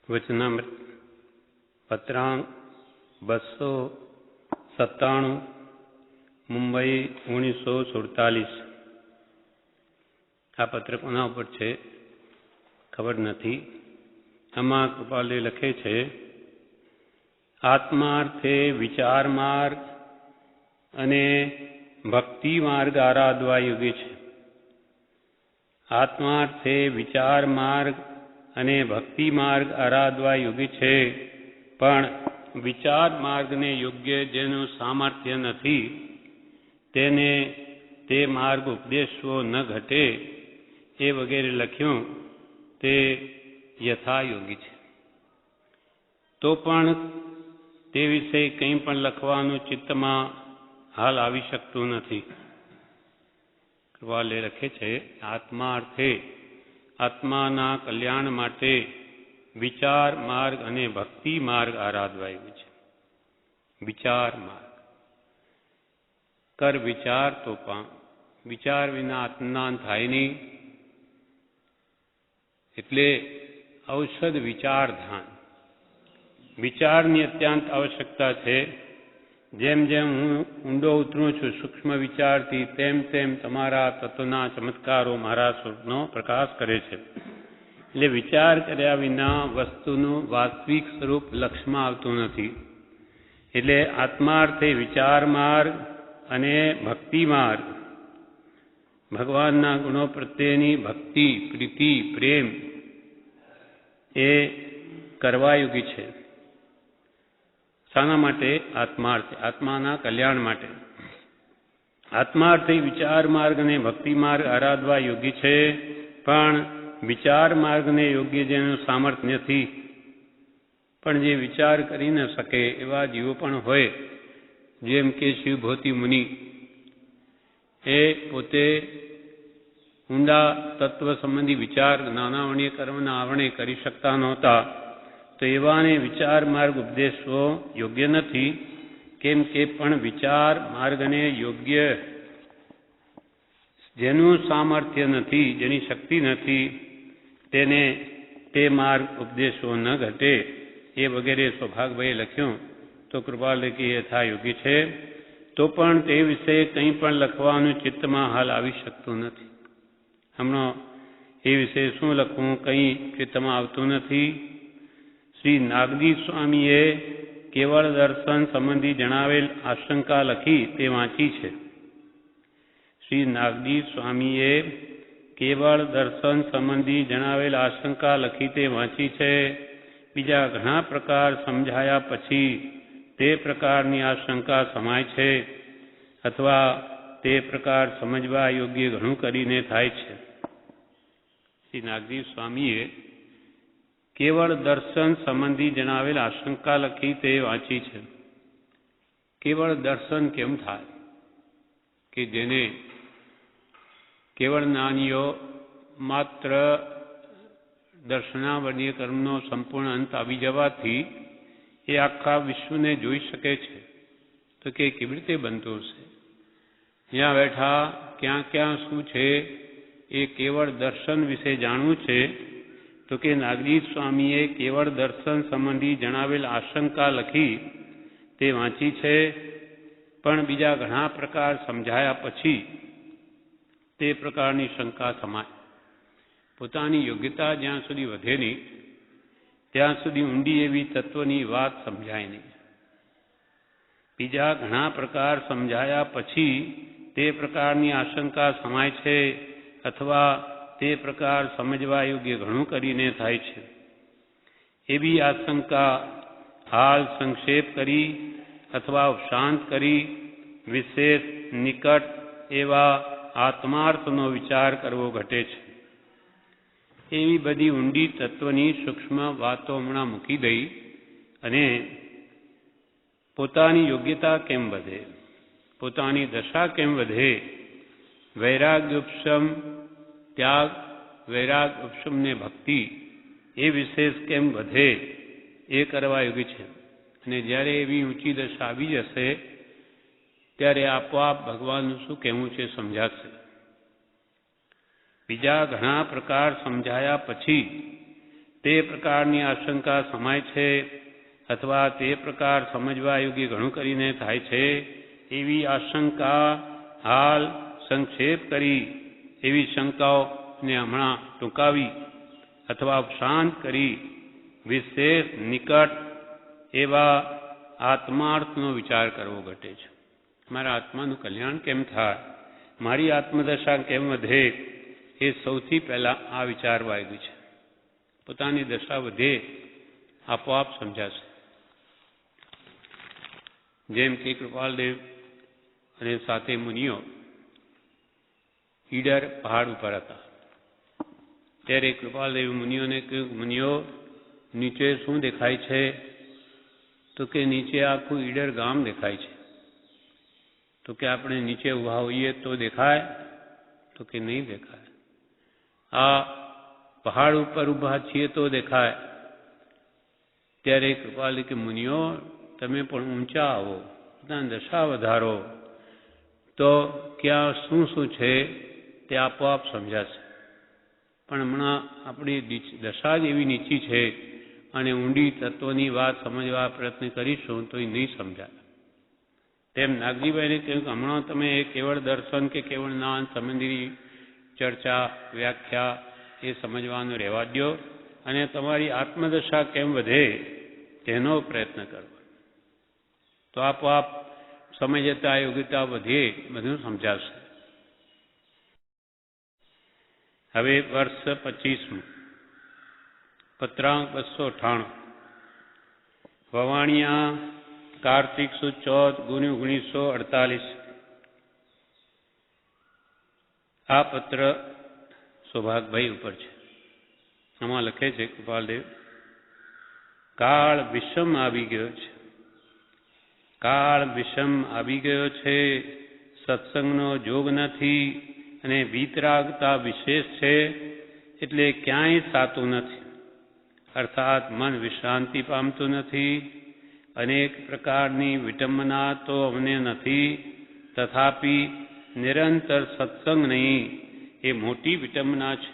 વચનામૃત પત્રાંક 297 મુંબઈ 1947। આ પત્ર કોના ઉપર છે ખબર નથી। આમાં કૃપાલે લખે છે, આત્માર્થે વિચાર માર્ગ અને ભક્તિ માર્ગ આરાધવા યોગ્ય છે। આત્માર્થે વિચાર માર્ગ અને ભક્તિ માર્ગ આરાધવા યોગ્ય છે, પણ વિચાર માર્ગને યોગ્ય જેનું સામર્થ્ય નથી તેને તે માર્ગ ઉપદેશવો ન ઘટે એ વગેરે લખ્યું તે યથાયોગી છે। તો પણ તે વિશે કંઈ પણ લખવાનું ચિત્તમાં હાલ આવી શકતું નથી। કૃપાલે લખે છે, આત્માર્થે આત્માના કલ્યાણ માટે વિચાર માર્ગ અને ભક્તિ માર્ગ આરાધવાયું છે। વિચાર માર્ગ કર વિચાર તો પણ વિચાર વિના આત્મજ્ઞાન થાય નહીં, એટલે ઔષધ વિચાર ધ્યાન વિચારની અત્યંત આવશ્યકતા છે। જેમ જેમ હું ઊંડો ઉતરું છું સૂક્ષ્મ વિચારથી, તેમ તેમ તમારા તત્વના ચમત્કારો મારા સ્વરૂપનો પ્રકાશ કરે છે। એટલે વિચાર કર્યા વિના વસ્તુનું વાસ્તવિક સ્વરૂપ લક્ષમાં આવતું નથી। એટલે આત્માર્થે વિચાર માર્ગ અને ભક્તિ માર્ગ, ભગવાનના ગુણો પ્રત્યેની ભક્તિ, પ્રીતિ, પ્રેમ એ કરવા યોગી છે। શાના માટે? આત્માર્થે, આત્માના કલ્યાણ માટે। આત્માર્થે વિચાર માર્ગ અને ભક્તિ માર્ગ આરાધવા યોગ્ય છે, પણ વિચાર માર્ગને યોગ્ય જેનું સામર્થ્ય નથી, પણ જે વિચાર કરી ન શકે એવા જીવો પણ હોય, જેમ કે શિવભોતિ મુનિ, એ પોતે ઊંડા તત્વ સંબંધી વિચાર નાનાવણીય કર્મના આવરણે કરી શકતા નહોતા, તો એવાને વિચાર માર્ગ ઉપદેશવો યોગ્ય નથી। કેમ કે પણ વિચાર માર્ગને યોગ્ય જેનું સામર્થ્ય નથી, જેની શક્તિ નથી, તેને તે માર્ગ ઉપદેશવો ન ઘટે એ વગેરે સૌભાગભાઈએ લખ્યું તો કૃપાલે કે યથાયોગી છે। તો પણ તે વિશે કંઈ પણ લખવાનું ચિત્તમાં હાલ આવી શકતું નથી। હમણાં એ વિશે શું લખવું કંઈ ચિત્તમાં આવતું નથી। શ્રી નાગદી સ્વામીએ કેવળ દર્શન સંબંધી જણાવેલ આશંકા લખી તે વાંચી છે। શ્રી નાગદી સ્વામીએ કેવળ દર્શન સંબંધી જણાવેલ આશંકા લખી તે વાંચી છે। બીજા ઘણા પ્રકાર સમજાયા પછી તે પ્રકારની આશંકા સમાય છે, અથવા તે પ્રકાર સમજવા યોગ્ય ઘણું કરીને થાય છે। શ્રી નાગદી સ્વામીએ કેવળ દર્શન સંબંધી જણાવેલ આશંકા લખી તે વાંચી છે। કેવળ દર્શન કેમ થાય? કે જેને કેવળ જ્ઞાનીઓ માત્ર દર્શનાવર્ણીય કર્મનો સંપૂર્ણ અંત આવી જવાથી એ આખા વિશ્વને જોઈ શકે છે, તો કે કેવી રીતે બનતું હશે? જ્યાં બેઠા ક્યાં ક્યાં શું છે એ કેવળ દર્શન વિશે જાણવું છે, તો કે નાગદી સ્વામીએ કેવળ દર્શન સંબંધી જણાવેલ આશંકા લખી તે વાંચી છે, પણ બીજા ઘણા પ્રકાર સમજાયા પછી તે પ્રકારની શંકા સમાય। પોતાની યોગ્યતા જ્યાં સુધી વધે નહીં ત્યાં સુધી ઊંડી એવી તત્વની વાત સમજાય નહીં। બીજા ઘણા પ્રકાર સમજાયા પછી તે પ્રકારની આશંકા સમાય છે, અથવા તે પ્રકાર સમજવા યોગ્ય ઘણું કરીને થાય છે। એવી આશંકા હાલ સંક્ષેપ કરી અથવા ઉપશાંત કરી વિશેષ નિકટ એવા આત્માર્થનો વિચાર કરવો ઘટે છે। એવી બધી ઊંડી તત્વની સૂક્ષ્મ વાતો હમણાં મૂકી દઈ અને પોતાની યોગ્યતા કેમ વધે, પોતાની દશા કેમ વધે, વૈરાગ્ય ઉપશમ ત્યાગ, વૈરાગ ઉપશમને ભક્તિ એ વિશેષ કેમ વધે એ કરવા યોગ્ય છે। અને જ્યારે એવી ઊંચી દશા આવી જશે ત્યારે આપોઆપ ભગવાનનું શું કહેવું છે સમજાશે। બીજા ઘણા પ્રકાર સમજાયા પછી તે પ્રકારની આશંકા સમાય છે અથવા તે પ્રકાર સમજવા યોગ્ય ઘણું કરીને થાય છે એવી આશંકા હાલ સંક્ષેપ કરી એવી શંકાઓને હમણાં ટૂંકાવી અથવા શાંત કરી વિશેષ નિકટ એવા આત્માર્થનો વિચાર કરવો ઘટે છે. મારા આત્માનું કલ્યાણ કેમ થાય, મારી આત્મદશા કેમ વધે, એ સૌથી પહેલાં આ વિચારવા આવ્યું છે. પોતાની દશા વધે આપોઆપ સમજાશે. જેમ કે કૃપાલદેવ અને સાથે મુનિઓ ઈડર પહાડ ઉપર હતા ત્યારે કૃપાલદેવ મુનિઓને કહ્યું, મુનિઓ નીચે શું દેખાય છે? તો કે નીચે આખું ઈડર ગામ દેખાય છે. તો કે આપણે નીચે ઊભા હોઈએ તો દેખાય? તો કે નહીં દેખાય. આ પહાડ ઉપર ઊભા છીએ તો દેખાય. ત્યારે કૃપાલદેવ કે મુનિઓ તમે પણ ઊંચા આવો, પોતાની દશા વધારો, તો ક્યાં શું શું છે તે આપોઆપ સમજાશે. પણ હમણાં આપણી દશા જ એવી નીચી છે અને ઊંડી તત્વની વાત સમજવા પ્રયત્ન કરીશું તો એ નહીં સમજાય. તેમ નાગજીભાઈને કહ્યું કે હમણાં તમે એ કેવળ દર્શન કે કેવળ જ્ઞાન સંબંધી ચર્ચા વ્યાખ્યા એ સમજવાનું રહેવા દો અને તમારી આત્મદશા કેમ વધે તેનો પ્રયત્ન કરો. તો આપોઆપ સમજતા યોગ્યતા વધે બધું સમજાશે. હવે વર્ષ 25મું, પત્રાંક 298, વવાણિયા, કાર્તિક સુદ 14, ગુણ 1948. આ પત્ર સૌભાગભાઈ ઉપર છે. આમાં લખે છે કૃપાલદેવ, કાળ વિષમ આવી ગયો છે. કાળ વિષમ આવી ગયો છે, સત્સંગનો જોગ નથી અને વીતરાગતા વિશેષ છે, એટલે ક્યાંય સાતું નથી. અર્થાત મન વિશ્રાંતિ પામતું નથી. અનેક પ્રકારની વિટંબના તો અમને નથી, તથાપી નિરંતર સત્સંગ નહીં એ મોટી વિટંબના છે.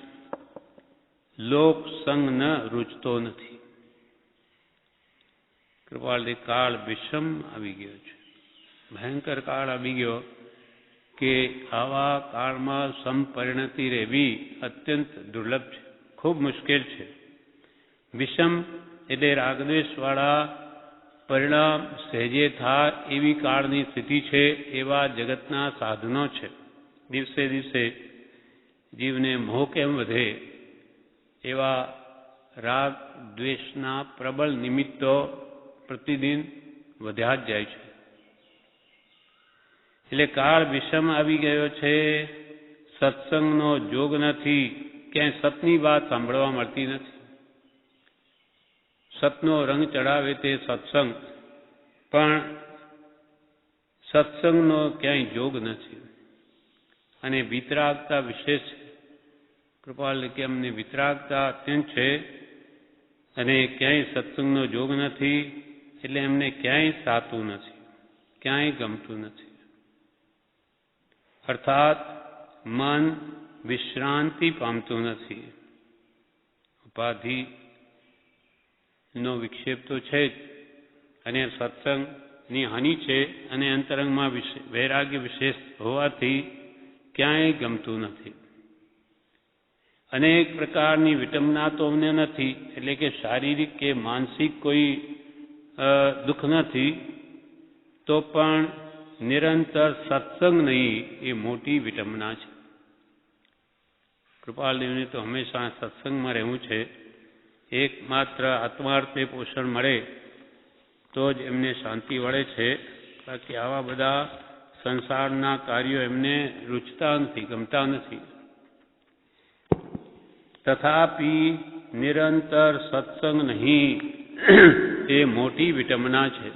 લોકસંગ ન રૂચતો નથી. કૃપાલદેવ, કાળ વિષમ આવી ગયો છે, ભયંકર કાળ આવી ગયો કે આવા કાળમાં સંપરિણતિ રહેવી અત્યંત દુર્લભ છે, ખૂબ મુશ્કેલ છે. વિષમ એટલે રાગદ્વેષવાળા પરિણામ સહેજે થાય એવી કાળની સ્થિતિ છે. એવા જગતના સાધનો છે. દિવસે દિવસે જીવને મોહ કેમ વધે એવા રાગ દ્વેષના પ્રબળ નિમિત્તો પ્રતિદિન વધ્યા જ જાય છે. એટલે કાળ વિષમ આવી ગયો છે, સત્સંગનો જોગ નથી, ક્યાંય સતની વાત સાંભળવા મળતી નથી. સતનો રંગ ચડાવે તે સત્સંગ, પણ સત્સંગનો ક્યાંય જોગ નથી. અને વિતરાગતા વિશેષ છે. કૃપાલ કે અમને વિતરાગતા અત્યંત છે અને ક્યાંય સત્સંગનો જોગ નથી, એટલે એમને ક્યાંય સાતું નથી, ક્યાંય ગમતું નથી. અર્થાત મન વિશ્રાંતિ પામતું નથી. ઉપાધિનો વિક્ષેપ તો છે જ, અને સત્સંગની હાનિ છે, અને અંતરંગમાં વૈરાગ્ય વિશેષ હોવાથી ક્યાંય ગમતું નથી. અનેક પ્રકારની વિટંબના તો અમને નથી, એટલે કે શારીરિક કે માનસિક કોઈ દુઃખ નથી, તો પણ નિરંતર સત્સંગ નહીં એ મોટી વિટંબના છે. કૃપાલદેવને તો હંમેશા સત્સંગમાં રહેવું છે. એકમાત્ર આત્માર્થને પોષણ મળે તો જ એમને શાંતિ વળે છે. બાકી આવા બધા સંસારના કાર્યો એમને રૂચતા નથી, ગમતા નથી. તથાપી નિરંતર સત્સંગ નહીં એ મોટી વિટંબના છે.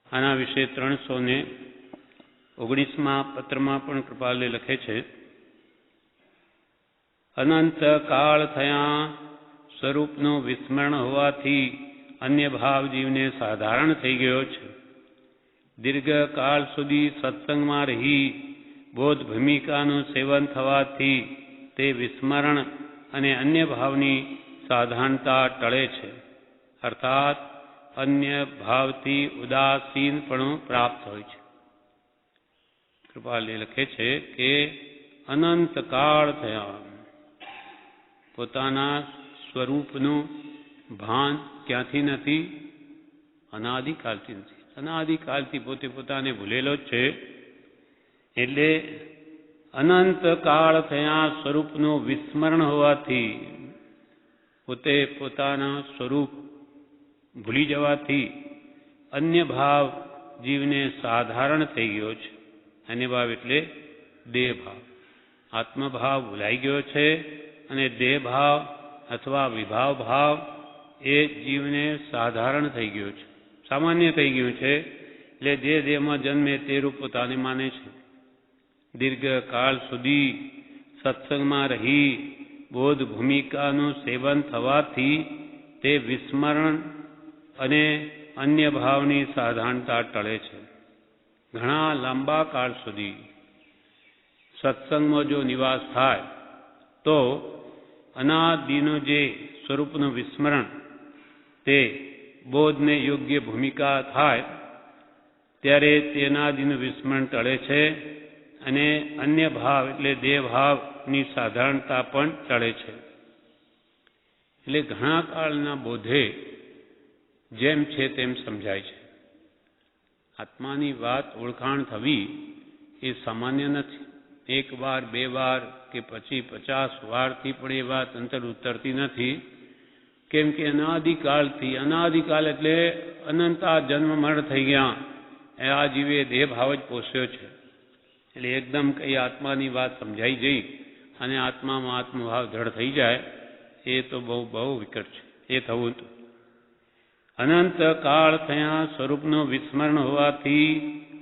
આના વિશે 319મા પત્રમાં પણ કૃપાલે લખે છે, અનંત કાળ થયા સ્વરૂપનું વિસ્મરણ હોવાથી અન્ય ભાવ જીવને સાધારણ થઈ ગયો છે. દીર્ઘ કાળ સુધી સત્સંગમાં રહી બોધ ભૂમિકાનું સેવન થવાથી તે વિસ્મરણ અને અન્ય ભાવની સાધારણતા ટળે છે. અર્થાત અન્ય ભાવથી ઉદાસીનપણું પ્રાપ્ત હોય છે. કૃપાલે લખે છે કે અનંત કાળ થયા પોતાના સ્વરૂપનું ભાન ક્યાંથી નથી? અનાદિકાળથી નથી. અનાદિકાળથી પોતે પોતાને ભૂલેલો જ છે. એટલે અનંત કાળ થયા સ્વરૂપનું વિસ્મરણ હોવાથી, પોતે પોતાના સ્વરૂપ ભૂલી જવાથી અન્ય ભાવ જીવને સાધારણ થઈ ગયો છે. અન્ય ભાવ એટલે દેહ ભાવ. આત્મભાવ ભૂલાઈ ગયો છે અને દેહ ભાવ અથવા વિભાવ ભાવ એ જીવને સાધારણ થઈ ગયો છે, સામાન્ય થઈ ગયું છે. એટલે જે દેહમાં જન્મે તે રૂપ પોતાને માને છે. દીર્ઘકાળ સુધી સત્સંગમાં રહી બોધ ભૂમિકાનું સેવન થવાથી તે વિસ્મરણ અને અન્ય ભાવની સાધારણતા ટળે છે. ઘણા લાંબા કાળ સુધી સત્સંગમાં જો નિવાસ થાય તો અનાદિનું જે સ્વરૂપનું વિસ્મરણ, તે બોધને યોગ્ય ભૂમિકા થાય ત્યારે તે અનાદિનું વિસ્મરણ ટળે છે અને અન્ય ભાવ એટલે દેહ ભાવની સાધારણતા પણ ટળે છે. એટલે ઘણા કાળના બોધે જેમ છે તેમ સમજાય છે. આત્માની વાત ઓળખાણ થવી એ સામાન્ય નથી. એક વાર, બે વાર કે પછી 50 વારથી પણ એ વાત અંતર ઉતરતી નથી. કેમ કે અનાદિકાળ એટલે અનંતા જન્મ મરણ થઈ ગયા, આ જીવે દેહ ભાવ જ પોષ્યો છે. એટલે એકદમ કઈ આત્માની વાત સમજાઈ જઈ અને આત્મામાં આત્મભાવ દ્રઢ થઈ જાય, એ તો બહુ વિકટ છે. એ થવું તો અનંત કાળ થયા સ્વરૂપનું વિસ્મરણ હોવાથી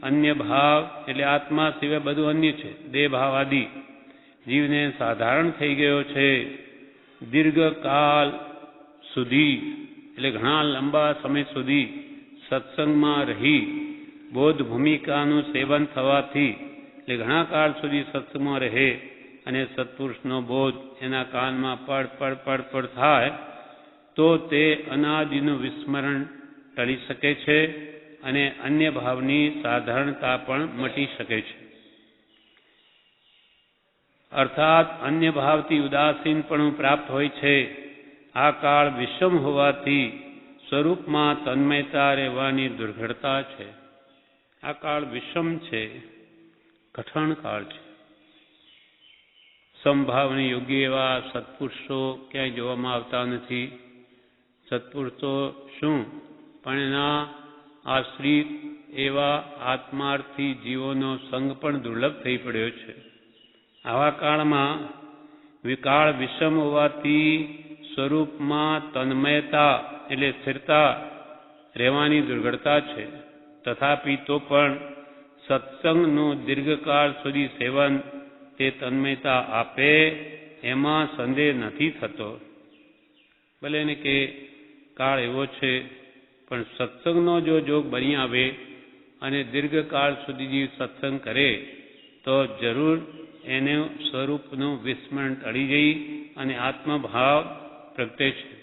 અન્ય ભાવ એટલે આત્મા સિવાય બધું અન્ય છે. દેહ ભાવ આદિ જીવને સાધારણ થઈ ગયો છે. દીર્ઘકાળ સુધી એટલે ઘણા લાંબા સમય સુધી સત્સંગમાં રહી બોધ ભૂમિકાનું સેવન થવાથી, એટલે ઘણા કાળ સુધી સત્સંગમાં રહે અને સત્પુરુષનો બોધ એના કાનમાં પડ થાય તો તે અનાદિનું વિસ્મરણ ટળી શકે છે અને અન્ય ભાવની સાધારણતા પણ મટી શકે છે. અર્થાત અન્ય ભાવથી ઉદાસીનપણું પ્રાપ્ત હોય છે. આ કાળ વિષમ હોવાથી સ્વરૂપમાં તન્મયતા રહેવાની દુર્ઘટતા છે. આ કાળ વિષમ છે, કઠણ કાળ છે. સમભાવને યોગ્ય એવા સત્પુરુષો ક્યાંય જોવામાં આવતા નથી. સત્પુરુષો શું પણ એના આશ્રિત એવા આત્માર્થી જીવોનો સંગ પણ દુર્લભ થઈ પડ્યો છે. આવા કાળમાં વિકાળ વિષમ હોવાથી સ્વરૂપમાં તન્મયતા એટલે સ્થિરતા રહેવાની દુર્ઘટતા છે. તથાપિ તો પણ સત્સંગનું દીર્ઘકાળ સુધી સેવન તે તન્મયતા આપે એમાં સંદેહ નથી થતો. ભલે ને કે કાળ એવો છે, પણ સત્સંગનો જો જોગ બની આવે અને દીર્ઘકાળ સુધી જીવ સત્સંગ કરે તો જરૂર એને સ્વરૂપનું વિસ્મરણ ટળી જઈ અને આત્મભાવ પ્રગટે છે.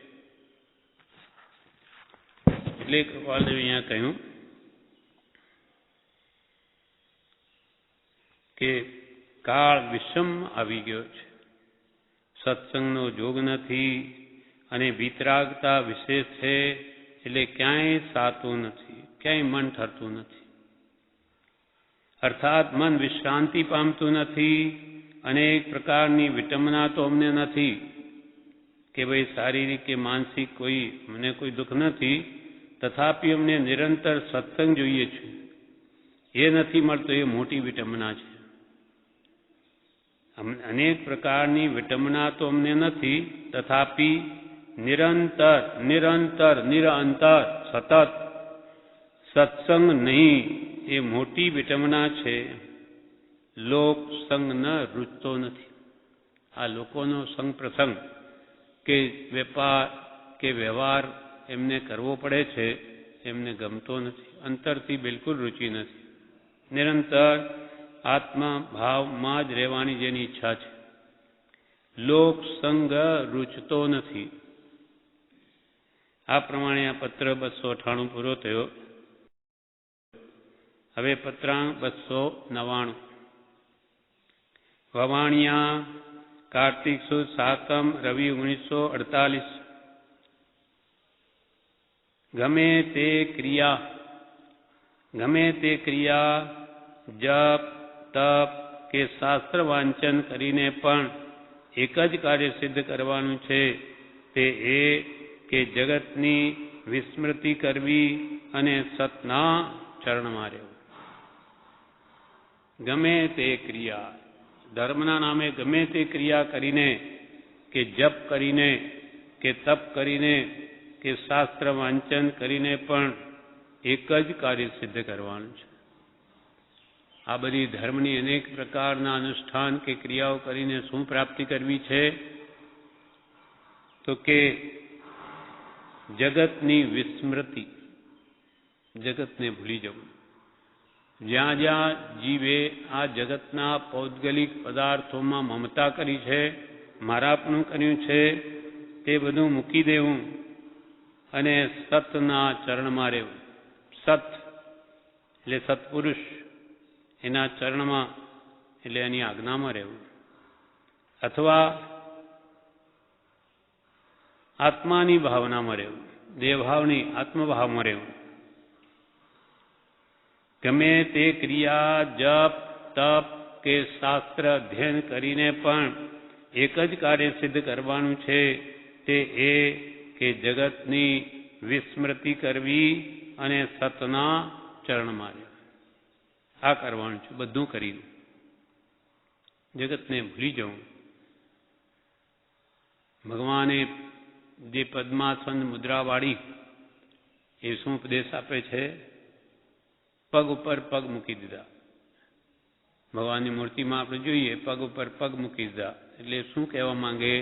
એટલે કૃપાલદેવે અહીંયા કહ્યું કે કાળ વિષમ આવી ગયો છે. સત્સંગનો જોગ નથી અને વિતરાગતા વિશેષ છે. એટલે ક્યાંય સાતું નથી, ક્યાંય મન ઠરતું નથી. અર્થાત મન વિશ્રાંતિ પામતું નથી. અનેક પ્રકારની વિટંબના તો અમને નથી કે ભાઈ શારીરિક કે માનસિક મને કોઈ દુઃખ નથી, તથાપિ અમને નિરંતર સત્સંગ જોઈએ છે. એ નથી મળતો, એ મોટી વિટંબના છે. અનેક પ્રકારની વિટંબના તો અમને નથી, તથાપિ નિરંતર સતત સત્સંગ નહીં, એ મોટી વિટંબના છે. લોક સંગ ન રૂચતો નથી. આ લોકોનો સંગ પ્રસંગ કે વેપાર કે વ્યવહાર એમને કરવો પડે છે, એમને ગમતો નથી. અંતરથી બિલકુલ રુચિ નથી. નિરંતર આત્મા ભાવમાં જ રહેવાની જેની ઈચ્છા છે લોક સંગ રૂચતો નથી. આ પ્રમાણે આ પત્ર 298 પૂરો થયો. હવે પત્રાંક 299. વવાણિયા કાર્તિક સુદ 7મ રવિ 1948. ગમે તે ક્રિયા જપ તપ કે શાસ્ત્ર વાંચન કરીને પણ એક જ કાર્ય સિદ્ધ કરવાનું છે, તે એ કે જગતની વિસ્મૃતિ કરવી અને સતના ચરણમાં રહેવું. ગમે તે ક્રિયા, ધર્મના નામે ગમે તે ક્રિયા કરીને કે જપ કરીને કે તપ કરીને કે શાસ્ત્ર વાંચન કરીને પણ એક જ કાર્ય સિદ્ધ કરવાનું છે. આ બધી ધર્મની અનેક પ્રકારના અનુષ્ઠાન કે ક્રિયાઓ કરીને શું પ્રાપ્તિ કરવી છે? તો કે જગતની વિસ્મૃતિ, જગતને ભૂલી જવું. જ્યાં જ્યાં જીવે આ જગતના પૌદ્ગલિક પદાર્થોમાં મમતા કરી છે, મારાપણું કર્યું છે, તે બધું મૂકી દેવું અને સતના ચરણમાં રહેવું. સત એટલે સત્પુરુષ, એના ચરણમાં એટલે એની આજ્ઞામાં રહેવું. અથવા આત્માની ભાવનામાં રહેવું, દેહભાવની આત્મભાવમાં રહેવું. ગમે તે ક્રિયા જપ તપ કે શાસ્ત્ર અધ્યયન કરીને પણ એક જ કાર્ય સિદ્ધ કરવાનું છે, તે એ કે જગતની વિસ્મૃતિ કરવી અને સતના ચરણમાં રહેવું. આ કરવાનું છે. બધું કરીને જગતને ભૂલી જવું. ભગવાને જે પદ્માસન મુદ્રાવાળી એ શું ઉપદેશ આપે છે? પગ ઉપર પગ મૂકી દીધા. ભગવાનની મૂર્તિમાં આપણે જોઈએ પગ ઉપર પગ મૂકી દીધા. એટલે શું કહેવા માંગે?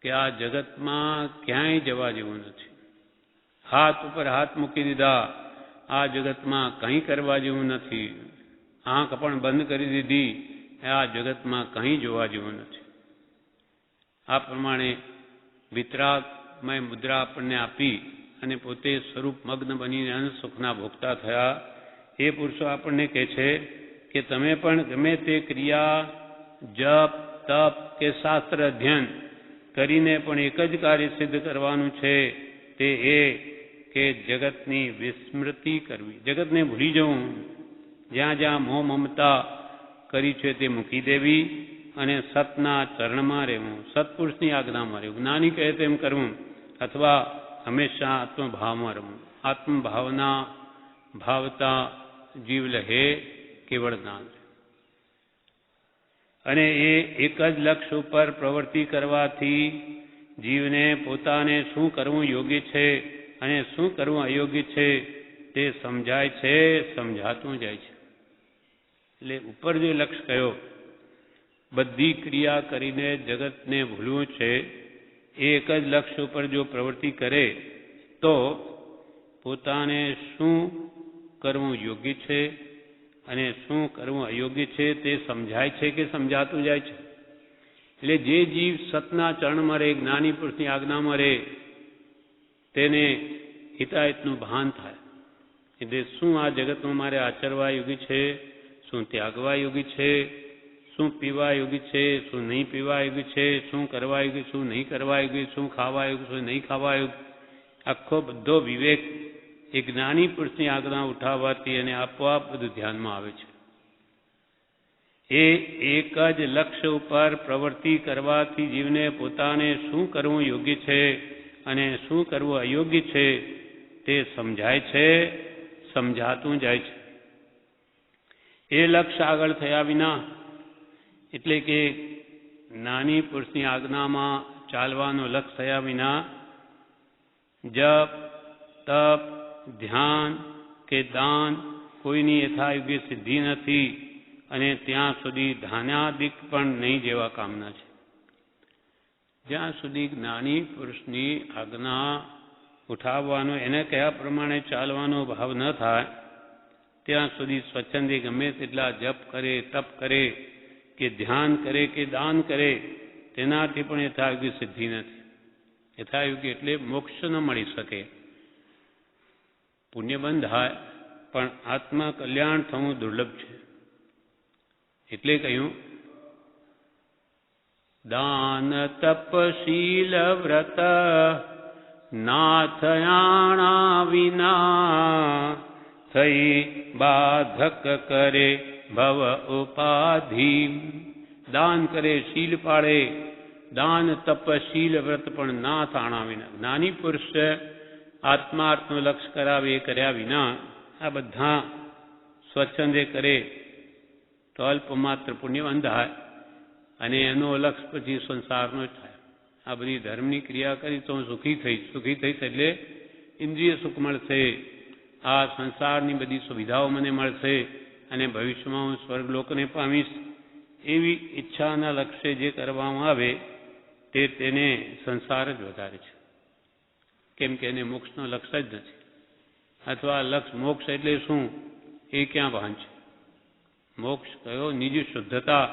કે આ જગતમાં ક્યાંય જવા જેવું નથી. હાથ ઉપર હાથ મૂકી દીધા. આ જગતમાં કંઈ કરવા જેવું નથી. આંખ પણ બંધ કરી દીધી. આ જગતમાં કંઈ જોવા જેવું નથી. આ પ્રમાણે વિતરાગમય મુદ્રા આપણને આપી અને પોતે સ્વરૂપ મગ્ન બનીને અનંત સુખના ભોગતા થયા. એ પુરુષો આપણને કહે છે કે તમે પણ ગમે તે ક્રિયા જપ તપ કે શાસ્ત્ર અધ્યયન કરીને પણ એક જ કાર્ય સિદ્ધ કરવાનું છે, તે એ કે જગતની વિસ્મૃતિ કરવી, જગતને ભૂલી જવું. જ્યાં જ્યાં મોહ મમતા કરી છે તે મૂકી દેવી અને સતના ચરણમાં રહેવું, સત્પુરુષની આજ્ઞામાં રહેવું. જ્ઞાની કહે તેમ કરવું અથવા હંમેશા આત્મભાવમાં રહેવું. આત્મભાવના ભાવતા જીવ લહે કેવળ જ્ઞાન. અને એ એક જ લક્ષ્ય ઉપર પ્રવૃત્તિ કરવાથી જીવને પોતાને શું કરવું યોગ્ય છે અને શું કરવું અયોગ્ય છે તે સમજાય છે, સમજાતું જાય છે. એટલે ઉપર જે લક્ષ્ય કયો, બધી ક્રિયા કરીને જગતને ભૂલવું છે, એ એક જ લક્ષ્ય ઉપર જો પ્રવૃત્તિ કરે તો પોતાને શું કરવું યોગ્ય છે અને શું કરવું અયોગ્ય છે તે સમજાય છે કે સમજાતું જાય છે. એટલે જે જીવ સતના ચરણમાં રહે, જ્ઞાની પુરુષની આજ્ઞામાં રહે, તેને હિતાહિતનું ભાન થાય. એટલે શું આ જગતમાં મારે આચરવા યોગ્ય છે, શું ત્યાગવા યોગ્ય છે, શું પીવા યોગ્ય છે, શું નહીં પીવા યોગ્ય છે, શું કરવા યોગ્ય, શું નહીં કરવા યોગ્ય, શું ખાવા યોગ્ય, શું નહીં ખાવા યોગ્ય. આખો બધો વિવેક એ જ્ઞાની પુરુષની આજ્ઞા ઉઠાવવાથી અને આપોઆપ બધું ધ્યાનમાં આવે છે. એ એક જ લક્ષ્ય ઉપર પ્રવૃત્તિ કરવાથી જીવને પોતાને શું કરવું યોગ્ય છે અને શું કરવું અયોગ્ય છે તે સમજાય છે, સમજાતું જાય છે. એ લક્ષ્ય આગળ થયા વિના, એટલે કે નાની પુરુષની આજ્ઞામાં ચાલવાનો લક્ષ્ય થયા વિના જપ તપ ધ્યાન કે દાન કોઈની યથાયોગ્ય સિદ્ધિ નથી અને ત્યાં સુધી ધાન્યાદિક પણ નહીં જેવા કામના છે. જ્યાં સુધી જ્ઞાની પુરુષની આજ્ઞા ઉઠાવવાનો, એને કયા પ્રમાણે ચાલવાનો ભાવ ન થાય ત્યાં સુધી સ્વચ્છંદી ગમે તેટલા જપ કરે, તપ કરે કે ધ્યાન કરે કે દાન કરે, તેનાથી પણ યથાયોગી સિદ્ધિ નથી. યથાયોગી એટલે મોક્ષ ન મળી શકે. પુણ્યબંધ થાય પણ આત્મા કલ્યાણ થવું દુર્લભ છે. એટલે કહ્યું દાન તપ શીલ વ્રત નાથયાણા વિના થઈ બાધક કરે ભવ ઉપાધિ. દાન કરે, શીલ પાળે, દાન તપ શીલ વ્રત પણ નાથ આણા વિના. જ્ઞાની પુરુષ આત્માર્થનું લક્ષ્ય કરાવે એ કર્યા વિના આ બધા સ્વચ્છંદે કરે તો અલ્પમાત્ર પુણ્યવંત થાય અને એનો લક્ષ્ય પછી સંસારનો જ થાય. આ બધી ધર્મની ક્રિયા કરી તો હું સુખી થઈશ એટલે ઇન્દ્રિય સુખ મળશે, આ સંસારની બધી સુવિધાઓ મને મળશે અને ભવિષ્યમાં હું સ્વર્ગલોકને પામીશ એવી ઈચ્છાના લક્ષ્ય જે કરવામાં આવે તેને સંસાર જ વધારે છે. કેમ કે એને મોક્ષનો લક્ષ્ય જ નથી. અથવા લક્ષ્ય મોક્ષ એટલે શું એ ક્યાં ભાન છે? મોક્ષ કયો? નિજ શુદ્ધતા,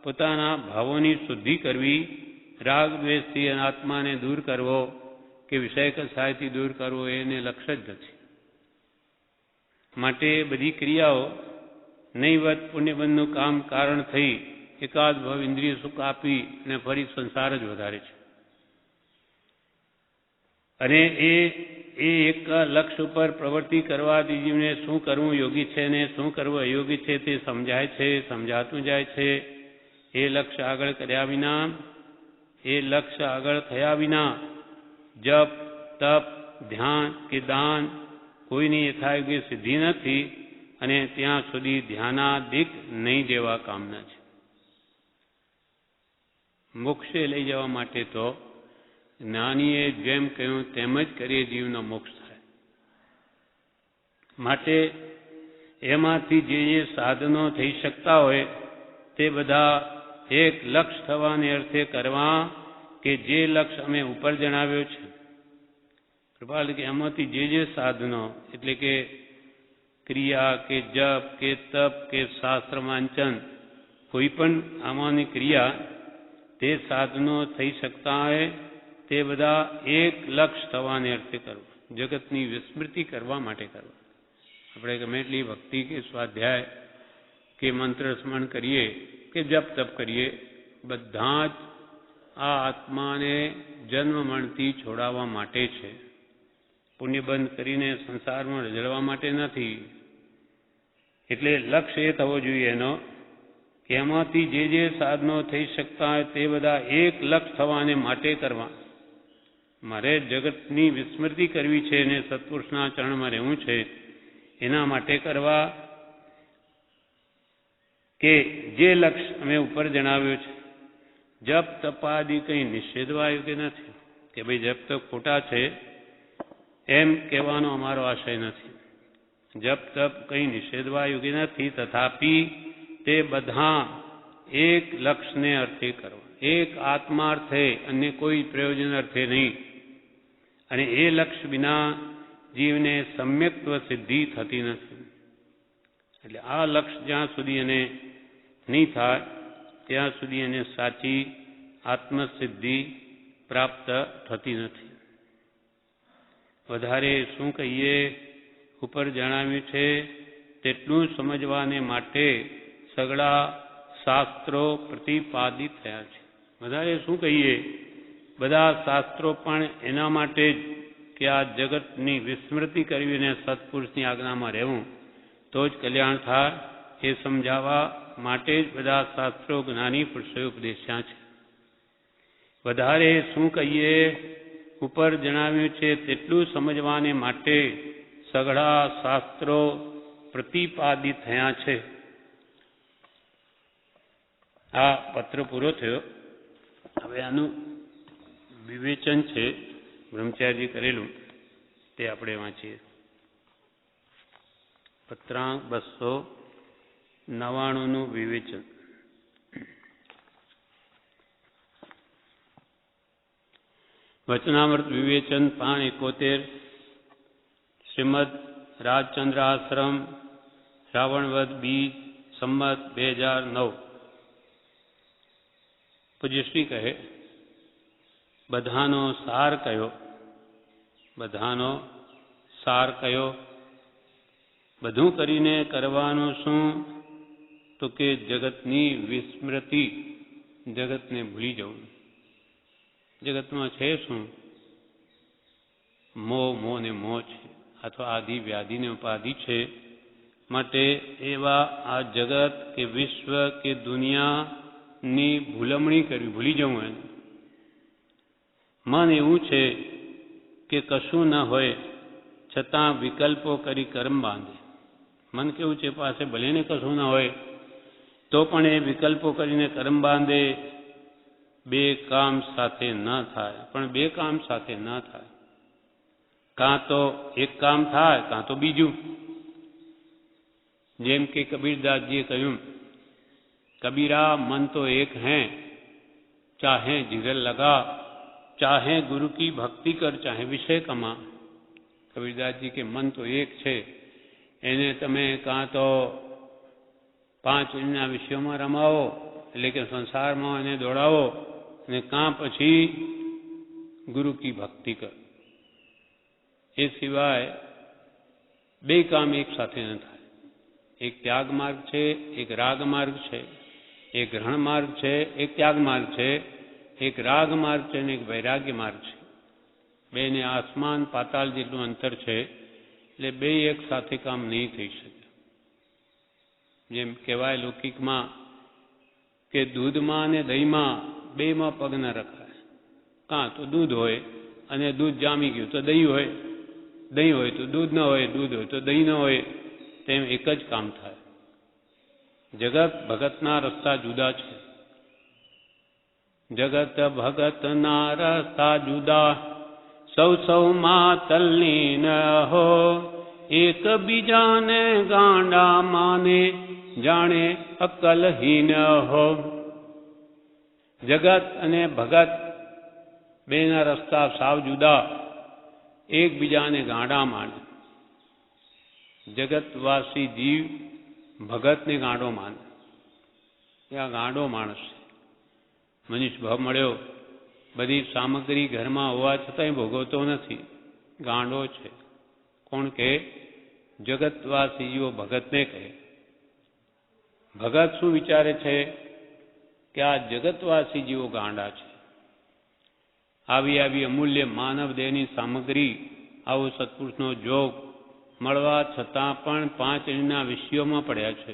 પોતાના ભાવોની શુદ્ધિ કરવી, રાગ દ્વેષથી આત્માને દૂર કરવો કે વિષય કસાયથી દૂર કરવો એને લક્ષ્ય જ નથી. માટે બધી ક્રિયાઓ નૈવત પુણ્યબંધનું કામ કારણ થઈ એકાદ ભાવ ઇન્દ્રિય સુખ આપી અને ફરી સંસાર જ વધારે છે. અને એ એક લક્ષ્ય ઉપર પ્રવૃત્તિ કરવાથી જીવને શું કરવું યોગી છે ને શું કરવું અયોગી છે તે સમજાય છે, સમજાતું જાય છે. એ લક્ષ્ય આગળ કર્યા વિના, એ લક્ષ્ય આગળ થયા વિના જપ, તપ, ધ્યાન કે દાન કોઈની યથાયોગ્ય સિદ્ધિ નથી અને ત્યાં સુધી ધ્યાનાદિક નહીં જેવા કામના છે. મોક્ષે લઈ જવા માટે તો જ્ઞાનીએ જેમ કહ્યું તેમ જ કરીએ જીવનો મોક્ષ થાય. માટે એમાંથી જે સાધનો થઈ શકતા હોય તે બધા એક લક્ષ્ય થવાને અર્થે કરવા કે જે લક્ષ્ય અમે ઉપર જણાવ્યો છે. કૃપાલ કે એમાંથી જે સાધનો એટલે કે ક્રિયા કે જપ કે તપ કે શાસ્ત્ર વાંચન કોઈ પણ આમાંની ક્રિયા તે સાધનો થઈ શકતા હોય તે બધા એક લક્ષ્ય થવાને અર્થે કરવા, જગતની વિસ્મૃતિ કરવા માટે કરવા. આપણે ગમે એટલી ભક્તિ કે સ્વાધ્યાય કે મંત્ર સ્મરણ કરીએ કે જપ તપ કરીએ, બધા જ આ આત્માને જન્મ મરણથી છોડાવવા માટે છે. પુણ્યબંધ કરીને સંસારમાં રઝળવા માટે નથી. એટલે લક્ષ્ય એ થવો જોઈએ એનો કે એમાંથી જે સાધનો થઈ શકતા હોય તે બધા એક લક્ષ્ય થવાને માટે કરવા. મારે જગતની વિસ્મૃતિ કરવી છે અને સત્પુરુષના ચરણમાં રહેવું છે એના માટે કરવા કે જે લક્ષ્ય અમે ઉપર જણાવ્યું છે. જપ તપાદી કંઈ નિષેધવા યોગ્ય નથી કે ભાઈ જપ તો ખોટા છે એમ કહેવાનો અમારો આશય નથી. જપ તપ કંઈ નિષેધવા યોગ્ય નથી, તથાપી તે બધા એક લક્ષ્યને અર્થે કરવા, એક આત્માર્થે અને કોઈ પ્રયોજન અર્થે નહીં. અને એ લક્ષ્ય વિના જીવને સમ્યક્ત્વ સિદ્ધિ થતી નથી. એટલે આ લક્ષ્ય જ્યાં સુધી એને નહીં થાય ત્યાં સુધી એને સાચી આત્મસિદ્ધિ પ્રાપ્ત થતી નથી. વધારે શું કહીએ, ઉપર જણાવ્યું છે તેટલું સમજવાને માટે સગળા શાસ્ત્રો પ્રતિપાદિત થયા છે. વધારે શું કહીએ, બધા શાસ્ત્રો પણ એના માટે જ કે આ જગતની વિસ્મૃતિ કરવીને સત્પુરુષની આજ્ઞામાં રહેવું તો જ કલ્યાણ થાય એ સમજાવવા માટે જ બધા શાસ્ત્રો જ્ઞાની પુરુષોએ ઉપદેશ્યા છે. વધારે શું કહીએ, ઉપર જણાવ્યું છે તેટલું સમજવાને માટે સઘળા શાસ્ત્રો પ્રતિપાદિત થયા છે. આ પત્ર પૂરો થયો. હવે આનું વિવેચન છે બ્રહ્મચારી કરેલું તે આપણે વાંચીએ. પત્રાંક 299 વિવેચન. વચનામૃત વિવેચન 571 શ્રીમદ રાજચંદ્ર આશ્રમ શ્રાવણવદ બીજ સંમત 2009. પૂજ્યશ્રી કહે, બધાનો સાર કયો? બધાનો સાર કયો? બધું કરીને કરવાનું શું? તો કે જગતની વિસ્મૃતિ, જગતને ભૂલી જવું. જગતમાં છે શું? મોહ, મોહ ને મોહ છે, અથવા આદિ વ્યાધિ ને ઉપાધિ છે. માટે એવા આ જગત કે વિશ્વ કે દુનિયાની ભૂલમણી કરવી, ભૂલી જવું. એને મન એવું છે કે કશું ન હોય છતાં વિકલ્પો કરી કર્મ બાંધે. મન કેવું છે? પાસે ભલે ને કશું ન હોય તો પણ એ વિકલ્પો કરીને કર્મ બાંધે. બે કામ સાથે ન થાય. પણ બે કામ સાથે ન થાય. કાં તો એક કામ થાય, કાં તો બીજું. જેમ કે કબીરદાસજીએ કહ્યું, કબીરા મન તો એક હૈ, ચાહે જીગર લગા, ચાહે ગુરુ કી ભક્તિ કર, ચાહે વિષય કમા. કબીરદાસજી કે મન તો એક છે, એને તમે કાં તો 5 મિનિટના વિષયોમાં રમાવો, એટલે કે સંસારમાં એને દોડાવો, અને કાં પછી ગુરુ કી ભક્તિ કર. એ સિવાય બે કામ એક સાથે ન થાય. એક ત્યાગ માર્ગ છે, એક રાગ માર્ગ છે. એક ગ્રહણ માર્ગ છે, એક ત્યાગ માર્ગ છે. એક રાગ માર્ગ છે અને એક વૈરાગ્ય માર્ગ છે. બેને આસમાન પાતાળ જેટલું અંતર છે. એટલે બે એક સાથે કામ નહીં થઈ શકે. જેમ કહેવાય લૌકિકમાં કે દૂધમાં અને દહીંમાં બેમાં પગ ન રખાય. કાં તો દૂધ હોય અને દૂધ જામી ગયું તો દહીં હોય, દહીં હોય તો દૂધ ન હોય, દૂધ હોય તો દહીં ન હોય. તેમ એક જ કામ થાય. જગત ભગતના રસ્તા જુદા છે. જગત ભગતના રસ્તા જુદા, સૌમાં તલ્લીન હો. એકબીજાને ગાંડા માને, જાણે અક્કલહીન હો. જગત અને ભગત બેના રસ્તા સાવ જુદા, એકબીજાને ગાંડા માને. જગતવાસી જીવ ભગતને ગાંડો માને. એ આ ગાંડો માણસ છે. મનુષ્ય ભાવ મળ્યો, બધી સામગ્રી ઘરમાં હોવા છતાંય ભોગવતો નથી, ગાંડો છે. કોણ કહે? જગતવાસી જીવો ભગતને કહે. ભગત શું વિચારે છે? કે આ જગતવાસી જીવો ગાંડા છે. આવી અમૂલ્ય માનવ દેહની સામગ્રી, આવો સત્પુરુષનો જોગ મળવા છતાં પણ 5 ઇંચના વિષયોમાં પડ્યા છે.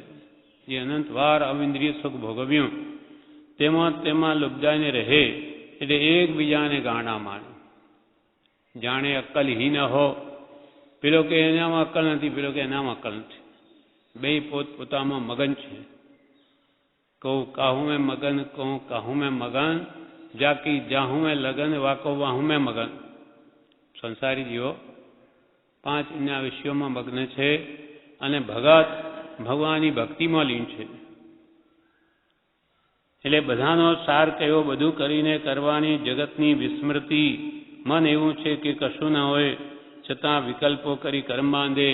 જે અનંતવાર અવિન્દ્રિય સુખ ભોગવ્યું તેમાં લુબ્ધાઈને રહે. એટલે એકબીજાને ગાંડા માને, જાણે અક્કલહીન હો. પેલો કે એનામાં અક્કલ નથી, પેલો કે એનામાં અક્કલ નથી. બે પોતપોતામાં મગન છે. કહું કાહું મેં મગન, કહું કાહું મેં મગન, જાકી જાહું મેં લગન, વાકો વાહું મેં મગન. સંસારી જીવો 5 ઇંચના વિષયોમાં મગ્ન છે અને ભગત ભગવાનની ભક્તિમાં લીન છે. એટલે બધાનો સાર કયો? બધું કરીને કરવાની જગતની વિસ્મૃતિ. મન એવું છે કે કશું ના હોય છતાં વિકલ્પો કરી કર્મ બાંધે.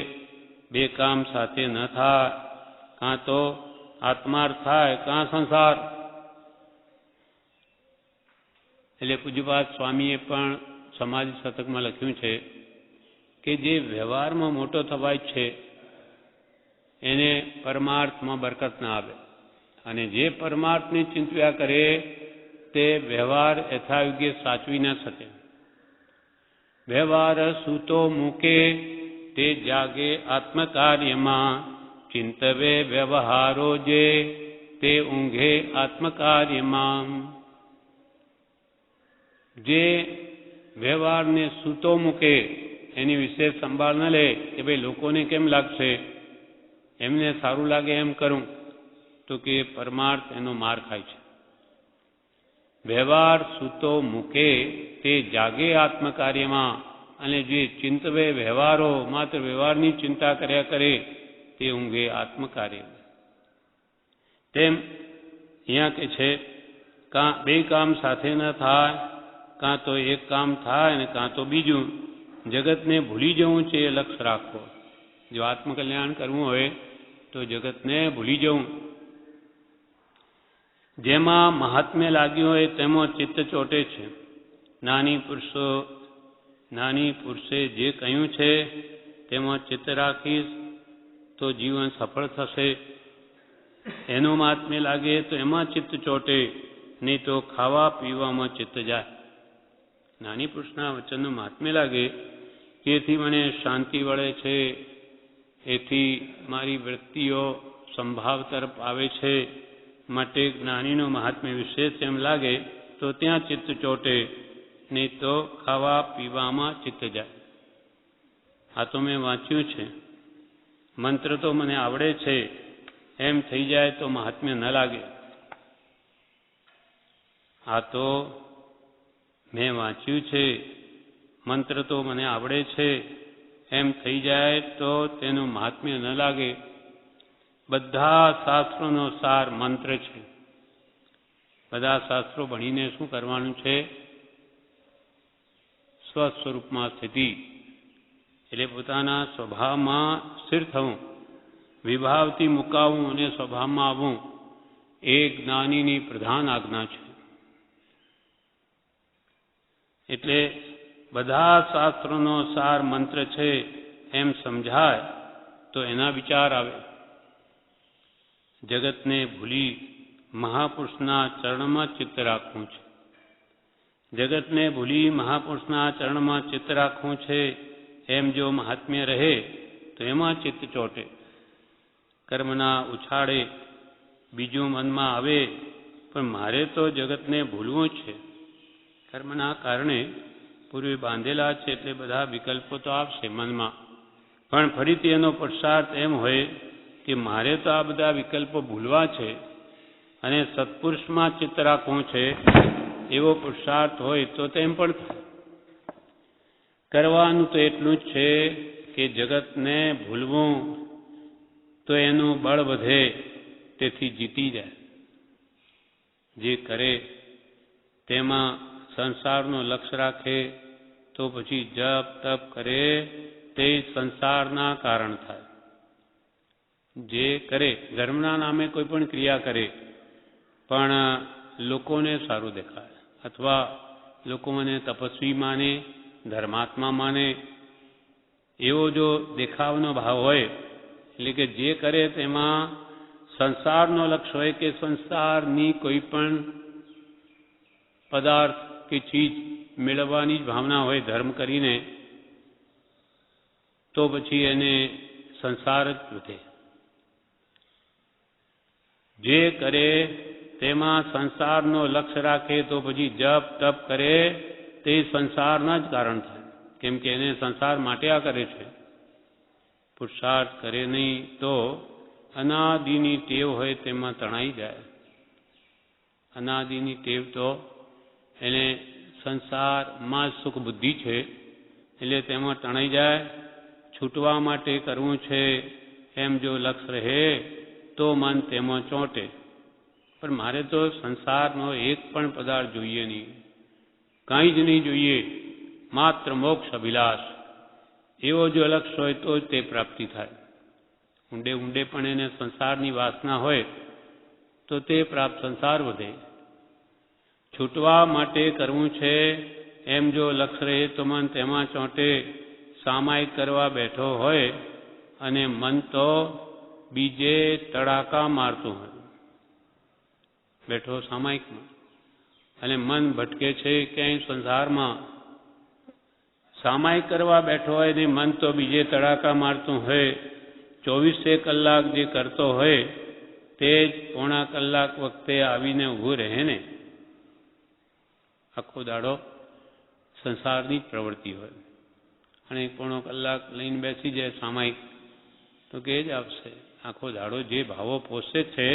બે કામ સાથે ન થાય. કાં તો આત્માર્થ થાય, કાં સંસાર. એટલે પૂજ્યપાદ સ્વામીએ પણ સમાજ શતકમાં લખ્યું છે કે જે વ્યવહારમાં મોટો થવાય છે એને પરમાર્થમાં બરકત ના આવે, અને જે પરમાર્થને ચિંત્યા કરે તે વ્યવહાર યથાયોગ્ય સાચવી ન શકે. વ્યવહાર સૂતો મૂકે તે જાગે આત્મકાર્યમાં, ચિંતવે વ્યવહારો જે તે ઊંઘે આત્મકાર્યમાં. જે વ્યવહારને સૂતો મૂકે, એની વિશેષ સંભાળ ન લે કે ભાઈ લોકોને કેમ લાગશે, એમને સારું લાગે એમ કરું, તો કે પરમાર્થ એનો માર ખાય છે. વ્યવહાર સૂતો મૂકે તે જાગે આત્મકાર્યમાં, અને જે ચિંતવે વ્યવહારો, માત્ર વ્યવહારની ચિંતા કર્યા કરે તે ઊંઘે આત્મકાર્યમાં. તેમ અહીંયા કે છે કાં બે કામ સાથે ન થાય, કાં તો એક કામ થાય અને કાં તો બીજું. જગતને ભૂલી જવું છે એ લક્ષ્ય રાખવો. જો આત્મકલ્યાણ કરવું હોય તો જગતને ભૂલી જવું. જેમાં મહાત્મ્ય લાગ્યું હોય તેમાં ચિત્ત ચોટે છે. નાની પુરુષે જે કહ્યું છે તેમાં ચિત્ત રાખીશ તો જીવન સફળ થશે. એનું મહાત્મ્ય લાગે તો એમાં ચિત્ત ચોટે, નહીં તો ખાવા પીવામાં ચિત્ત જાય. નાની પુરુષના વચનનું મહાત્મ્ય લાગે કે એથી મને શાંતિ વળે છે, એથી મારી વૃત્તિઓ સંભાવ તરફ આવે છે, માટે જ્ઞાનીનું મહાત્મ્ય વિશેષ એમ લાગે તો ત્યાં ચિત્ત ચોટે, નહીં તો ખાવા પીવામાં ચિત્ત જાય. આ તો મેં વાંચ્યું છે, મંત્ર તો મને આવડે છે એમ થઈ જાય તો મહાત્મ્ય ન લાગે. આ તો મેં વાંચ્યું છે, મંત્ર તો મને આવડે છે એમ થઈ જાય તો તેનું મહાત્મ્ય ન લાગે. બધા શાસ્ત્રોનો સાર મંત્ર છે. બધા શાસ્ત્રો ભણીને શું કરવાનું છે? સ્વસ્વરૂપમાં સ્થિતિ, એટલે પોતાના સ્વભાવમાં સ્થિર થવું, વિભાવથી મુકાવવું અને સ્વભાવમાં આવવું એ જ્ઞાનીની પ્રધાન આજ્ઞા છે. એટલે બધા શાસ્ત્રોનો સાર મંત્ર છે એમ સમજાય તો એના વિચાર આવે. જગતને ભૂલી મહાપુરુષના ચરણમાં ચિત્ત રાખવું છે. જગતને ભૂલી મહાપુરુષના ચરણમાં ચિત્ત રાખવું છે એમ જો મહાત્મ્ય રહે તો એમાં ચિત્ત ચોટે. કર્મના ઉછાળે બીજું મનમાં આવે, પણ મારે તો જગતને ભૂલવું છે. કર્મના કારણે પૂર્વે બાંધેલા છે એટલે બધા વિકલ્પો તો આવશે મનમાં, પણ ફરીથી એનો પુરુષાર્થ એમ હોય કે મારે તો આ બધા વિકલ્પો ભૂલવા છે અને સત્પુરુષમાં ચિત્ત રાખવું છે, એવો પુરુષાર્થ હોય તો તેમ પણ કરવાનું તો એટલું જ છે કે જગતને ભૂલવું તો એનું બળ વધે, તેથી જીતી જાય. જે કરે તેમાં સંસારનો લક્ષ્ય રાખે તો પછી જપ તપ કરે તે સંસારના કારણ થાય. જે કરે ધર્મના નામે કોઈ પણ ક્રિયા કરે પણ લોકોને સારું દેખાય, અથવા લોકો મને તપસ્વી માને, ધર્માત્મા માને, એવો જો દેખાવનો ભાવ હોય, એટલે કે જે કરે તેમાં સંસારનો લક્ષ્ય હોય કે સંસારની કોઈ પણ પદાર્થ કે ચીજ મેળવવાની જ ભાવના હોય ધર્મ કરીને, તો પછી એને સંસાર જ વધે. જે કરે તેમાં સંસારનો લક્ષ્ય રાખે તો પછી જપ તપ કરે તે સંસારના જ કારણ થાય, કેમ કે એને સંસાર માટે આ કરે છે. પુરુષાર્થ કરે નહીં તો અનાદિની ટેવ હોય તેમાં તણાઈ જાય. અનાદિની ટેવ તો એને સંસારમાં સુખ બુદ્ધિ છે એટલે તેમાં તણાઈ જાય. છૂટવા માટે કરવું છે એમ જો લક્ષ્ય રહે તો મન તેમાં ચોંટે. પણ મારે તો સંસારનો એક પણ પદાર્થ જોઈએ નહીં, કાંઈ જ નહીં જોઈએ, માત્ર મોક્ષ અભિલાષ, એવો જો લક્ષ્ય હોય તો તે પ્રાપ્તિ થાય. ઊંડે ઊંડે પણ એને સંસારની વાસના હોય તો તે પ્રાપ્ત સંસાર વધે. છૂટવા માટે કરવું છે એમ જો લક્ષ્ય રહે તો મન તેમાં ચોંટે. સામાયિક કરવા બેઠો હોય અને મન તો બીજે તડાકા મારતું હોય, બેઠો સામાયિકમાં અને મન ભટકે છે ક્યાંય સંસારમાં. સામાયિક કરવા બેઠો હોય ને મન તો બીજે તડાકા મારતું હોય. 24 કલાક જે કરતો હોય તે જ પોણા કલાક વખતે આવીને ઊભું રહે ને. આખો દાડો સંસારની જ પ્રવૃત્તિ હોય અને પોણો કલાક લઈને બેસી જાય સામાયિક તો કે જ આવશે. આખો દાડો જે ભાવો પોષે છે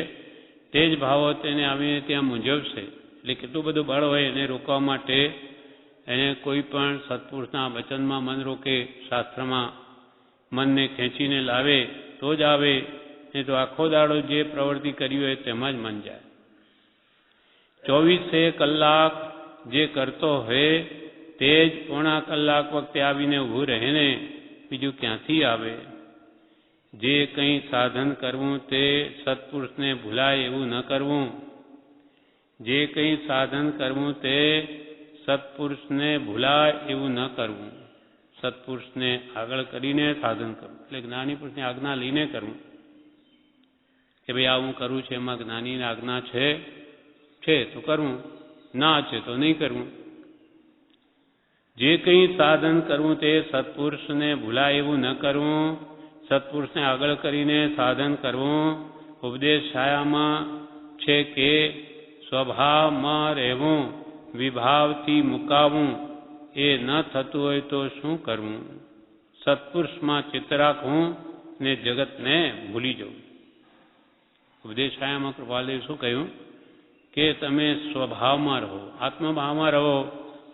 તે જ ભાવો તેને આવીને ત્યાં મૂંઝવશે. એટલે કેટલું બધું બળ હોય એને રોકવા માટે. એને કોઈ પણ સત્પુરુષના વચનમાં મન રોકે, શાસ્ત્રમાં મનને ખેંચીને લાવે તો જ આવે, નહીં તો આખો દાડો જે પ્રવૃત્તિ કરી હોય તેમાં જ મન જાય. 24 કલાક જે કરતો હોય તે જ પોણા કલાક વખતે આવીને ઊભું રહે ને, બીજું ક્યાંથી આવે. જે કંઈ સાધન કરવું તે સત્પુરુષને ભૂલાય એવું ન કરવું. જે કંઈ સાધન કરવું તે સત્પુરુષને ભૂલાય એવું ન કરવું. સત્પુરુષને આગળ કરીને સાધન કરવું એટલે જ્ઞાની પુરુષની આજ્ઞા લઈને કરવું કે ભાઈ આ હું કરું છું એમાં જ્ઞાનીની આજ્ઞા છે તો કરવું, ના છે તો નહીં કરવું. જે કંઈ સાધન કરવું તે સત્પુરુષને ભૂલાય એવું ન કરવું, સત્પુરુષને આગળ કરીને સાધન કરવું. ઉપદેશ છાયામાં છે કે સ્વભાવમાં રહેવું, વિભાવથી મુકાવવું, એ ન થતું હોય તો શું કરવું? સત્પુરુષમાં ચિત્ત રાખવું ને જગતને ભૂલી જવું. ઉપદેશ છાયામાં કૃપાલદેવે શું કહ્યું કે તમે સ્વભાવમાં રહો, આત્મભાવમાં રહો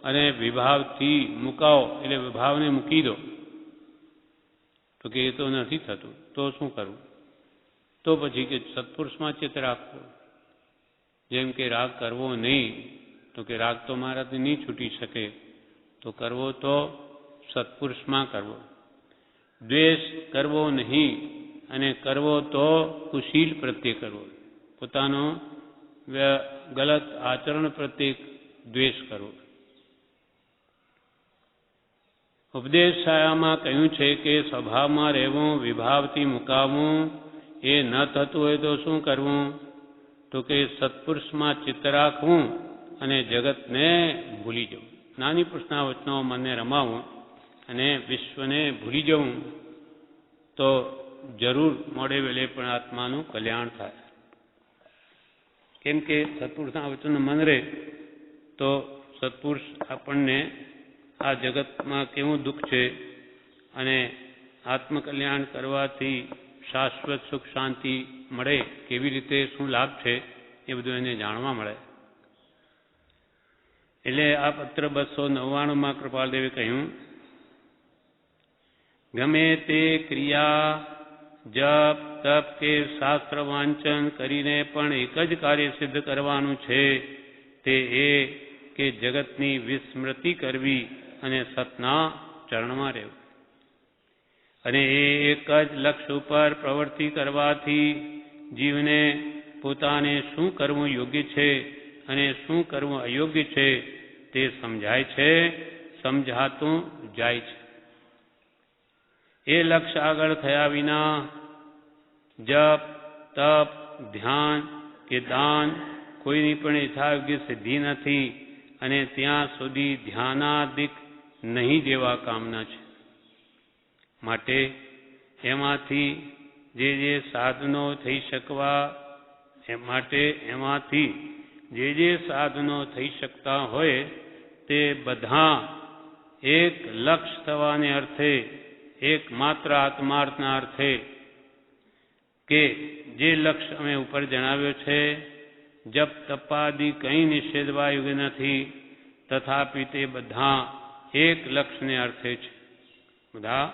અને વિભાવથી મુકાવો એટલે વિભાવને મૂકી દો. તો કે એ તો નથી થતું તો શું કરવું? તો પછી કે સત્પુરુષમાં ચિત્ત રાખવું. જેમ કે રાગ કરવો નહીં, તો કે રાગ તો મારાથી નહીં છૂટી શકે, તો કરવો તો સત્પુરુષમાં કરવો. દ્વેષ કરવો નહીં અને કરવો તો કુશીલ પ્રત્યે કરવો. પોતાનો ગલત આચરણ પ્રત્યે દ્વેષ કરવો. ઉપદેશ છાયામાં કહ્યું છે કે સ્વભાવમાં રહેવું, વિભાવથી મુકાવવું, એ ન થતું હોય તો શું કરવું? તો કે સત્પુરુષમાં ચિત્ત રાખવું અને જગતને ભૂલી જવું. જ્ઞાની પુરુષના વચનો મનને રમાવું અને વિશ્વને ભૂલી જવું તો જરૂર મોડે વેલે પણ આત્માનું કલ્યાણ થાય. કેમ કે સત્પુરુષના વચનનું મન રહે તો સત્પુરુષ આપણને આ જગતમાં કેવું દુઃખ છે અને આત્મકલ્યાણ કરવાથી શાશ્વત સુખ શાંતિ મળે, કેવી રીતે શું લાભ છે એ બધું એને જાણવા મળે. એટલે આ પત્ર 299માં કૃપાલદેવે કહ્યું, ગમે તે ક્રિયા જપ તપ કે શાસ્ત્ર વાંચન કરીને પણ એક જ કાર્ય સિદ્ધ કરવાનું છે, તે એ કે જગતની વિસ્મૃતિ કરવી અને સતના ચરણમાં રહેવું. અને એ એક જ લક્ષ્ય ઉપર પ્રવૃત્તિ કરવાથી જીવને પોતાને શું કરવું યોગ્ય છે અને શું કરવું અયોગ્ય છે તે સમજાય છે, સમજાતું જાય છે. એ લક્ષ્ય આગળ થયા વિના જપ તપ ધ્યાન કે દાન કોઈની પણ યથાયોગ્ય સિદ્ધિ નથી અને ત્યાં સુધી ધ્યાનાદિક નહીં જેવા કામના છે. માટે એમાંથી જે સાધનો થઈ શકવા એમાંથી જે સાધનો થઈ શકતા હોય તે બધા એક લક્ષ્ય થવાને અર્થે, એકમાત્ર આત્માર્થના અર્થે, કે જે લક્ષ્ય અમે ઉપર જણાવ્યો છે, જપ તપાદી કંઈ નિષેધવા યોગ્ય નથી, તથાપિ તે બધા એક લક્ષ્યને અર્થે છે. બધા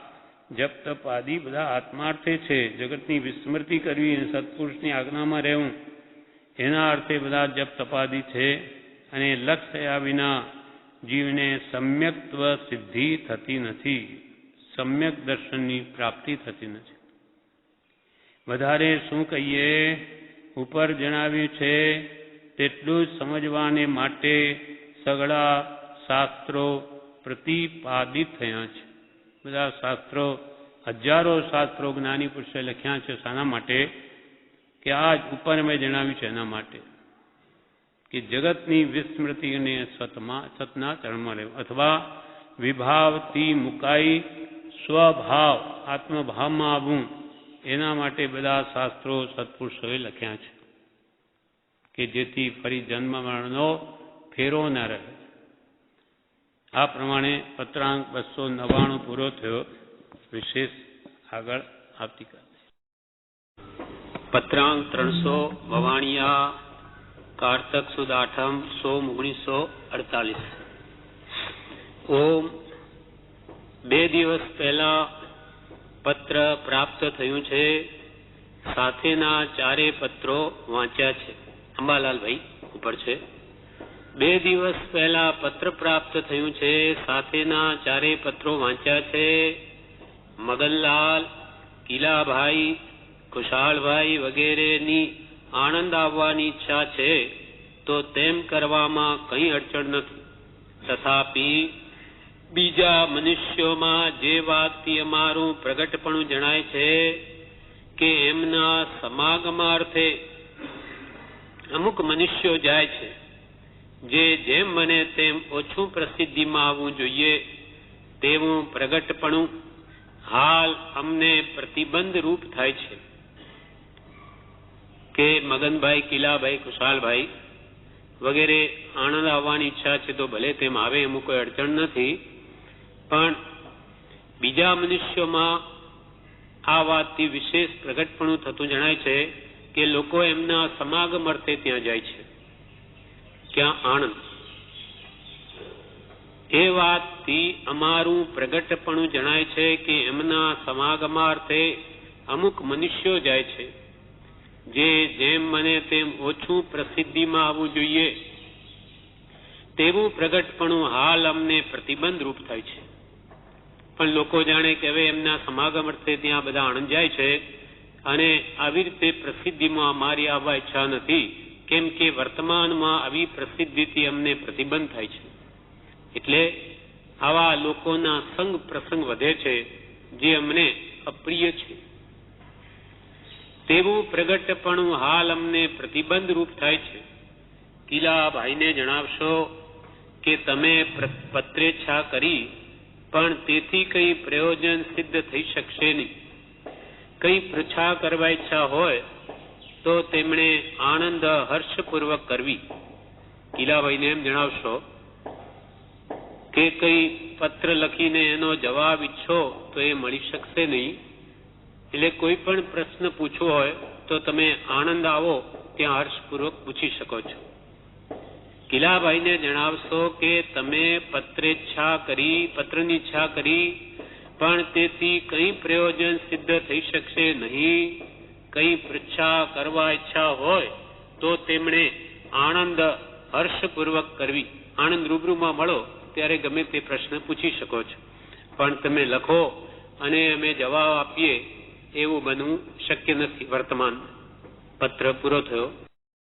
જપ તપ આદિ બધા આત્માર્થે છે. જગતની વિસ્મૃતિ કરવી અને સત્પુરુષની આજ્ઞામાં રહેવું એના અર્થે બધા જપ તપાદિ છે. અને લક્ષ્ય થયા વિના જીવને સમ્યક્ત્વ સિદ્ધિ થતી નથી, સમ્યક દર્શનની પ્રાપ્તિ થતી નથી. વધારે શું કહીએ, ઉપર જણાવ્યું છે તેટલું જ સમજવાને માટે સઘળા શાસ્ત્રો પ્રતિપાદિત થયા છે. બધા શાસ્ત્રો, હજારો શાસ્ત્રો જ્ઞાની પુરુષે લખ્યા છે. શાના માટે? કે આ જ ઉપર મેં જણાવ્યું છે એના માટે કે જગતની વિસ્મૃતિ અને સતના ચરણમાં રહેવું, અથવા વિભાવથી મુકાઈ સ્વભાવ આત્મભાવમાં આવવું, એના માટે બધા શાસ્ત્રો સત્પુરુષોએ લખ્યા છે કે જેથી ફરી જન્મ મરણનો ફેરો ન રહે. આ પ્રમાણે પત્રાંક 299 પૂરો થયો. વિશેષ આગળ આવતીકાલે. પત્રાંક 300 વવાણિયા કારતક સુદ 8મ 1948. ઓમ. 2 દિવસ પહેલા પત્ર પ્રાપ્ત થયું છે. સાથેના 4 પત્રો વાંચ્યા છે. અંબાલાલભાઈ ઉપર છે. 2 દિવસ પહેલા પત્ર પ્રાપ્ત થયું છે. સાથેના 4 પત્રો વાંચ્યા છે. મગનલાલ, કિલાભાઈ, ખુશાલભાઈ વગેરેની આણંદ આવવાની ઈચ્છા છે, તો તેમ કરવામાં કંઈ અડચણ નથી. તથાપી બીજા મનુષ્યોમાં જે વાતથી અમારું પ્રગટપણું જણાય છે કે એમના સમાગમાર્થે અમુક મનુષ્યો જાય છે, જે જેમ બને તેમ ઓછું પ્રસિદ્ધિમાં આવવું જોઈએ તેવું પ્રગટપણું હાલ અમને પ્રતિબંધ રૂપ થાય છે. કે મગનભાઈ, કિલાભાઈ, ખુશાલભાઈ વગેરે આણંદ આવવાની ઈચ્છા છે તો ભલે તેમ આવે, એમાં કોઈ અડચણ નથી. પણ બીજા મનુષ્યોમાં આ વાતથી વિશેષ પ્રગટપણું થતું જણાય છે કે લોકો એમના સમાગમ અર્થે ત્યાં જાય છે. ક્યાં? આણંદ. એ વાતથી અમારું પ્રગટપણું જણાય છે કે એમના સમાગમાર્થે અમુક મનુષ્યો જાય છે, જે જેમ મને તેમ ઓછું પ્રસિદ્ધિમાં આવવું જોઈએ તેવું પ્રગટપણું હાલ અમને પ્રતિબંધ રૂપ થાય છે. પણ લોકો જાણે કે હવે એમના સમાગમ અર્થે ત્યાં બધા આણંદ જાય છે અને આવી રીતે પ્રસિદ્ધિમાં અમારી આવવા ઈચ્છા નથી, કેમ કે વર્તમાનમાં આવી પ્રસિદ્ધિથી અમને પ્રતિબંધ થાય છે. એટલે આવા લોકોના સંગ પ્રસંગ વધે છે, જે અમને અપ્રિય છે. તેવું પ્રગટપણું હાલ અમને પ્રતિબંધ રૂપ થાય છે. કિલાભાઈને જણાવશો કે તમે પત્રેચ્છા કરી, પણ તેથી કઈ પ્રયોજન સિદ્ધ થઈ શકશે નહીં. કઈ પૃચ્છા કરવા ઈચ્છા હોય તો તેમણે આનંદ હર્ષપૂર્વક કરવી. કિલાભાઈને એમ જણાવશો કે કઈ પત્ર લખીને એનો જવાબ ઈચ્છો તો એ મળી શકશે નહીં. એટલે કોઈ પણ પ્રશ્ન પૂછવો હોય તો તમે આણંદ આવો, ત્યાં હર્ષપૂર્વક પૂછી શકો છો. કિલાભાઈને જણાવશો કે તમે પત્રની ઈચ્છા કરી, પણ તેથી કઈ પ્રયોજન સિદ્ધ થઈ શકશે નહીં. કઈ પૃચ્છા કરવા ઈચ્છા હોય તો તેમણે આનંદ હર્ષપૂર્વક કરવી. આણંદ રૂબરૂમાં મળો ત્યારે ગમે તે પ્રશ્ન પૂછી શકો છો, પણ તમે લખો અને અમે જવાબ આપીએ એવું બનવું શક્ય નથી. વર્તમાન પત્ર પૂરો થયો.